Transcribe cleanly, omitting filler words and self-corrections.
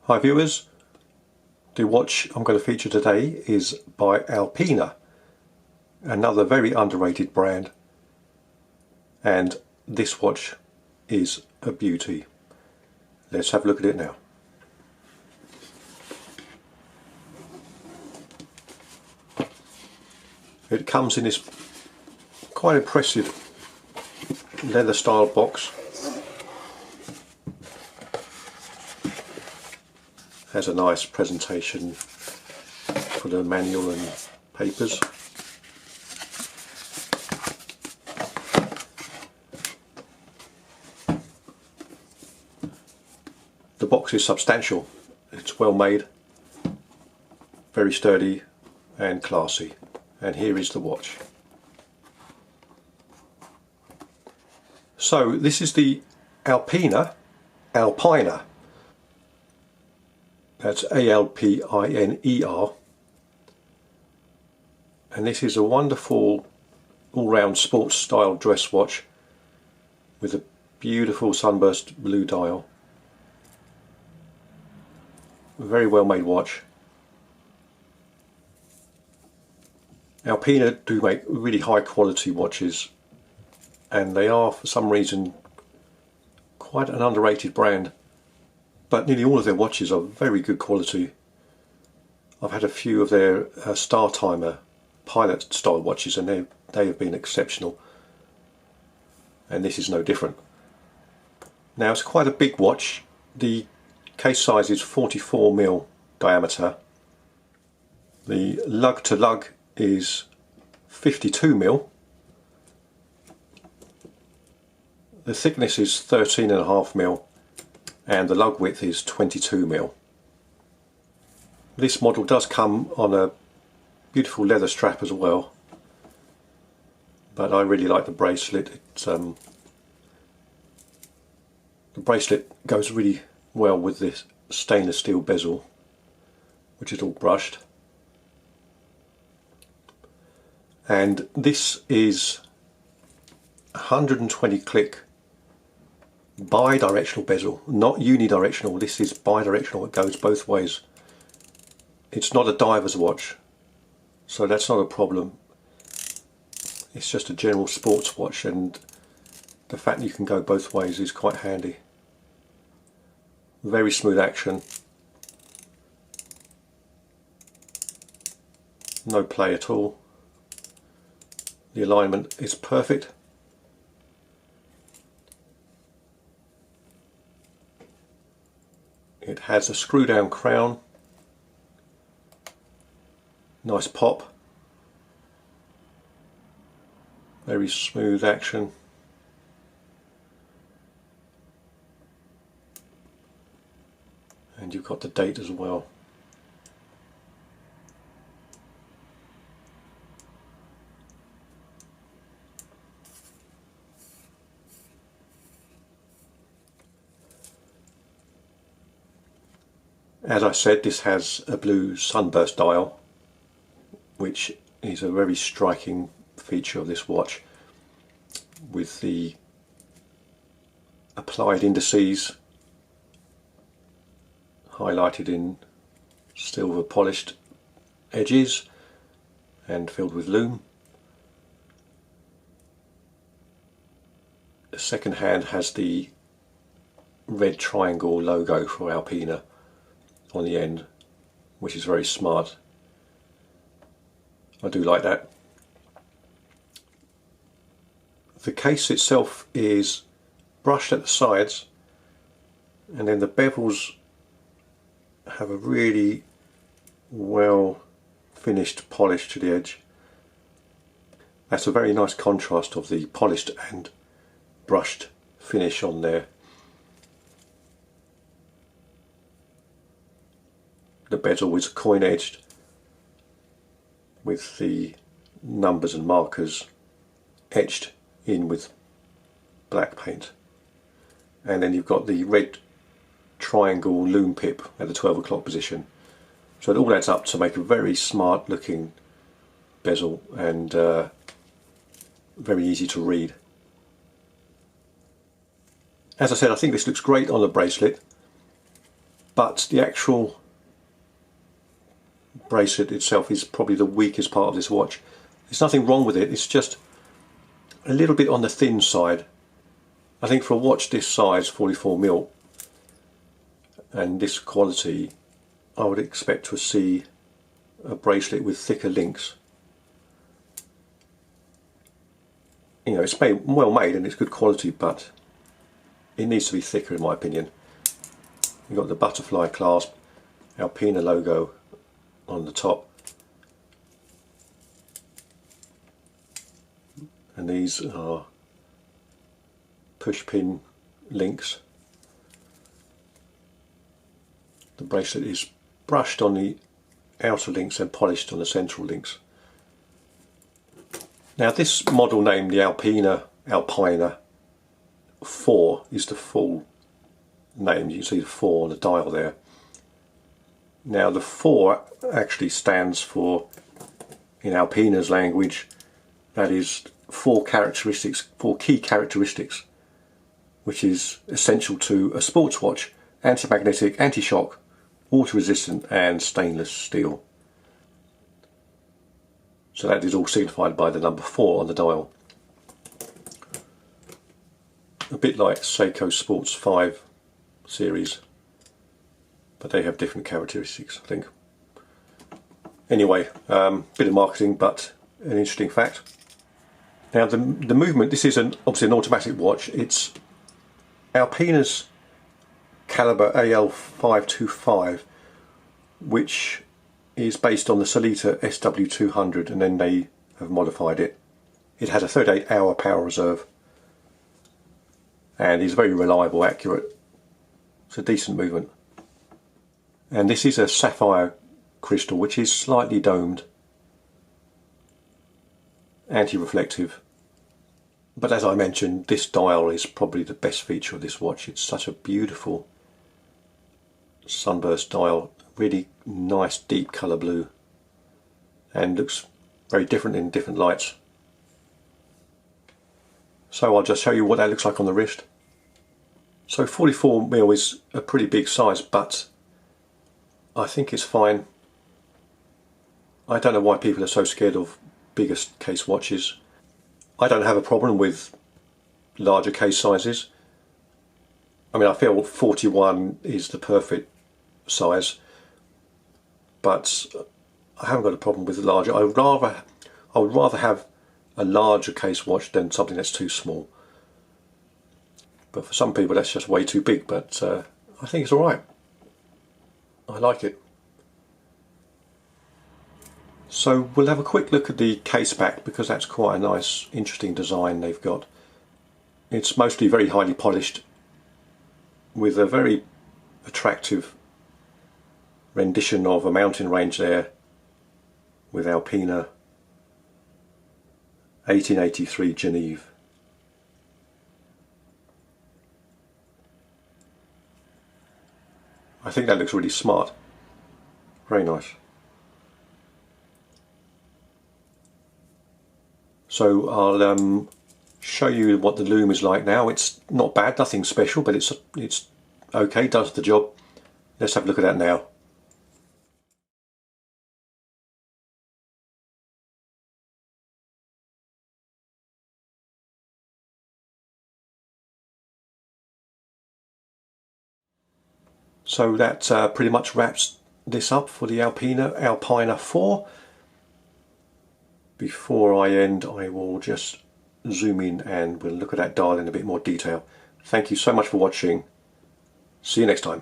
Hi viewers, the watch I'm going to feature today is by Alpina, another very underrated brand, and this watch is a beauty. Let's have a look at it now. It comes in this quite impressive leather style box. Has a nice presentation for the manual and papers. The box is substantial, it's well made, very sturdy and classy. And here is the watch. So this is the Alpina Alpiner. That's A-L-P-I-N-E-R, and this is a wonderful all-round sports style dress watch with a beautiful sunburst blue dial. A very well made watch. Alpina do make really high quality watches, and they are for some reason quite an underrated brand. But nearly all of their watches are very good quality. I've had a few of their Star Timer pilot style watches and they have been exceptional. And this is no different. Now it's quite a big watch. The case size is 44mm diameter. The lug to lug is 52mm. The thickness is 13.5mm. And the lug width is 22mm. This model does come on a beautiful leather strap as well, but I really like the bracelet. The bracelet goes really well with this stainless steel bezel, which is all brushed. And this is 120 click bi-directional bezel, not unidirectional. This is bi-directional, it goes both ways. It's not a diver's watch, so that's not a problem. It's just a general sports watch, and the fact that you can go both ways is quite handy. Very smooth action, no play at all. The alignment is perfect. It has a screw down crown, nice pop, very smooth action. And you've got the date as well. As I said, this has a blue sunburst dial, which is a very striking feature of this watch, with the applied indices highlighted in silver polished edges and filled with lume. The second hand has the red triangle logo for Alpina on the end, which is very smart. I do like that. The case itself is brushed at the sides, and then the bevels have a really well finished polish to the edge. That's a very nice contrast of the polished and brushed finish on there. The bezel is coin edged with the numbers and markers etched in with black paint, and then you've got the red triangle lume pip at the 12 o'clock position. So it all adds up to make a very smart looking bezel and very easy to read. As I said, I think this looks great on the bracelet. but the actual bracelet itself is probably the weakest part of this watch. There's nothing wrong with it, it's just a little bit on the thin side. I think for a watch this size, 44mm, and this quality, I would expect to see a bracelet with thicker links. You know, it's well made and it's good quality, but it needs to be thicker in my opinion. You've got the butterfly clasp, Alpina logo on the top, and these are push pin links. The bracelet is brushed on the outer links and polished on the central links. Now this model name, the Alpina Alpiner 4, is the full name. You can see the 4 on the dial there. Now the 4 actually stands for, in Alpina's language, that is 4 key characteristics, which is essential to a sports watch: anti-magnetic, anti-shock, water-resistant and stainless steel. So that is all signified by the number 4 on the dial. A bit like Seiko Sports 5 series, but they have different characteristics, I think. Anyway, bit of marketing, but an interesting fact. Now the movement, this is obviously an automatic watch. It's Alpina's caliber AL525, which is based on the Solita SW200, and then they have modified it. It has a 38-hour power reserve and is very reliable, accurate. It's a decent movement. And this is a sapphire crystal, which is slightly domed, anti-reflective. But as I mentioned, this dial is probably the best feature of this watch. It's such a beautiful sunburst dial, really nice deep colour blue, and looks very different in different lights. So I'll just show you what that looks like on the wrist. So 44mm is a pretty big size, but I think it's fine. I don't know why people are so scared of bigger case watches. I don't have a problem with larger case sizes. I mean, I feel 41 is the perfect size, but I haven't got a problem with the larger. I would rather have a larger case watch than something that's too small. But for some people that's just way too big, but I think it's alright. I like it. So we'll have a quick look at the case back, because that's quite a nice, interesting design they've got. It's mostly very highly polished, with a very attractive rendition of a mountain range there, with Alpina 1883 Genève. I think that looks really smart. Very nice. So I'll show you what the loom is like now. It's not bad, nothing special, but it's okay, does the job. Let's have a look at that now. So that pretty much wraps this up for the Alpina 4. Before I end, I will just zoom in and we'll look at that dial in a bit more detail. Thank you so much for watching. See you next time.